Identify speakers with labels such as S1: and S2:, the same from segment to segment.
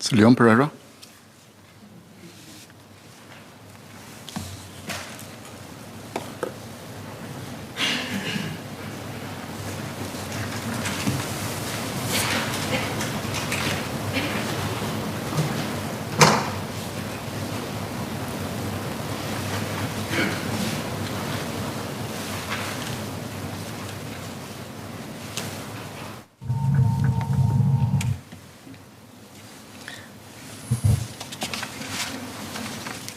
S1: Mr. Leon Pereira.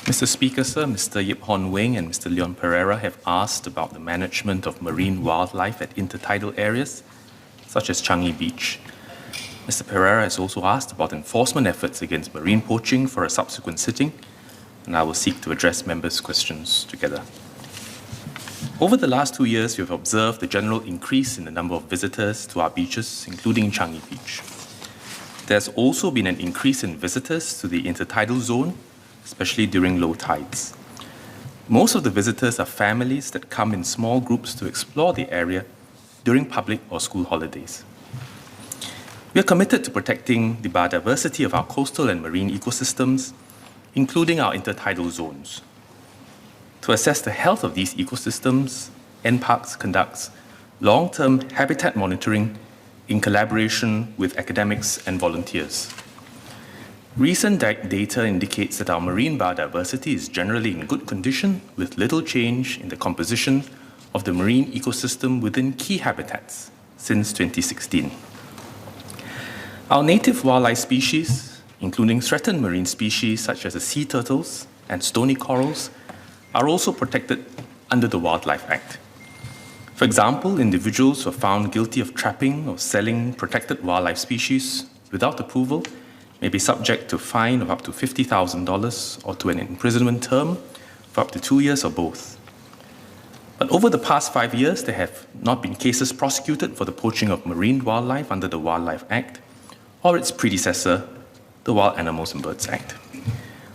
S2: Mr. Speaker, sir, Mr. Yip Hon Wing and Mr. Leon Pereira have asked about the management of marine wildlife at intertidal areas, such as Changi Beach. Mr. Pereira has also asked about enforcement efforts against marine poaching for a subsequent sitting, and I will seek to address members' questions together. Over the last 2 years, we have observed a general increase in the number of visitors to our beaches, including Changi Beach. There's also been an increase in visitors to the intertidal zone, especially during low tides. Most of the visitors are families that come in small groups to explore the area during public or school holidays. We are committed to protecting the biodiversity of our coastal and marine ecosystems, including our intertidal zones. To assess the health of these ecosystems, NParks conducts long-term habitat monitoring in collaboration with academics and volunteers. Recent data indicates that our marine biodiversity is generally in good condition, with little change in the composition of the marine ecosystem within key habitats since 2016. Our native wildlife species, including threatened marine species such as the sea turtles and stony corals, are also protected under the Wildlife Act. For example, individuals who are found guilty of trapping or selling protected wildlife species without approval may be subject to a fine of up to $50,000 or to an imprisonment term for up to 2 years or both. But over the past 5 years, there have not been cases prosecuted for the poaching of marine wildlife under the Wildlife Act or its predecessor, the Wild Animals and Birds Act.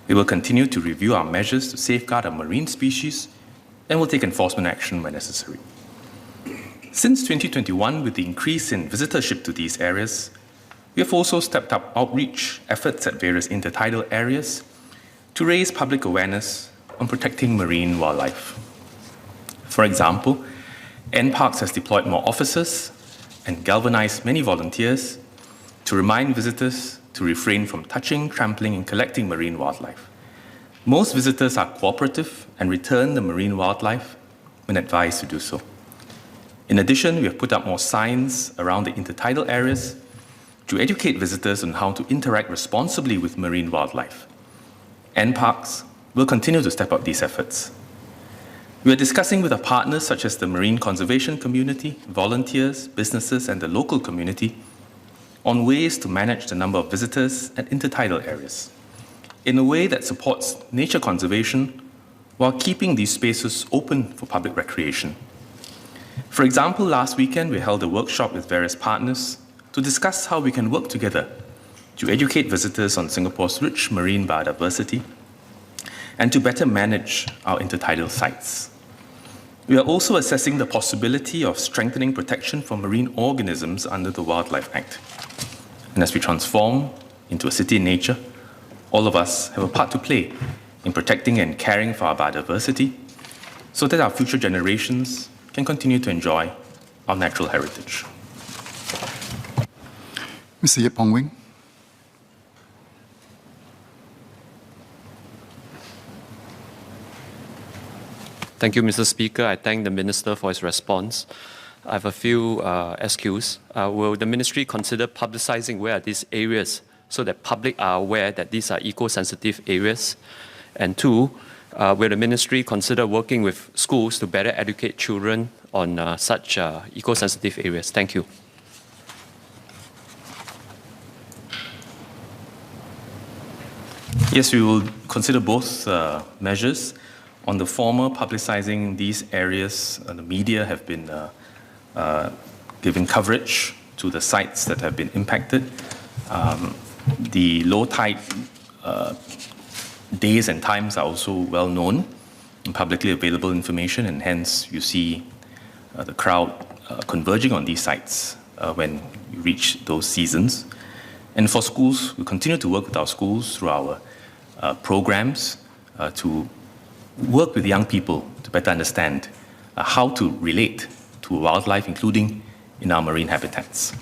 S2: We will continue to review our measures to safeguard our marine species and will take enforcement action where necessary. Since 2021, with the increase in visitorship to these areas, we have also stepped up outreach efforts at various intertidal areas to raise public awareness on protecting marine wildlife. For example, NParks has deployed more officers and galvanized many volunteers to remind visitors to refrain from touching, trampling, and collecting marine wildlife. Most visitors are cooperative and return the marine wildlife when advised to do so. In addition, we have put up more signs around the intertidal areas to educate visitors on how to interact responsibly with marine wildlife. NParks will continue to step up these efforts. We are discussing with our partners such as the marine conservation community, volunteers, businesses, and the local community on ways to manage the number of visitors at intertidal areas in a way that supports nature conservation while keeping these spaces open for public recreation. For example, last weekend we held a workshop with various partners to discuss how we can work together to educate visitors on Singapore's rich marine biodiversity and to better manage our intertidal sites. We are also assessing the possibility of strengthening protection for marine organisms under the Wildlife Act. And as we transform into a city in nature, all of us have a part to play in protecting and caring for our biodiversity so that our future generations can continue to enjoy our natural heritage.
S1: Mr. Yip Hon Wing.
S3: Thank you, Mr. Speaker. I thank the Minister for his response. I have a few SQs. Will the Ministry consider publicizing where are these areas so that public are aware that these are eco-sensitive areas? And two, will the Ministry consider working with schools to better educate children on such eco-sensitive areas? Thank you.
S2: Yes, we will consider both measures. On the former, publicizing these areas, the media have been giving coverage to the sites that have been impacted. The low tide days and times are also well known and publicly available information, and hence you see the crowd converging on these sites when you reach those seasons. And for schools, we continue to work with our schools through our programs to work with young people to better understand how to relate to wildlife, including in our marine habitats.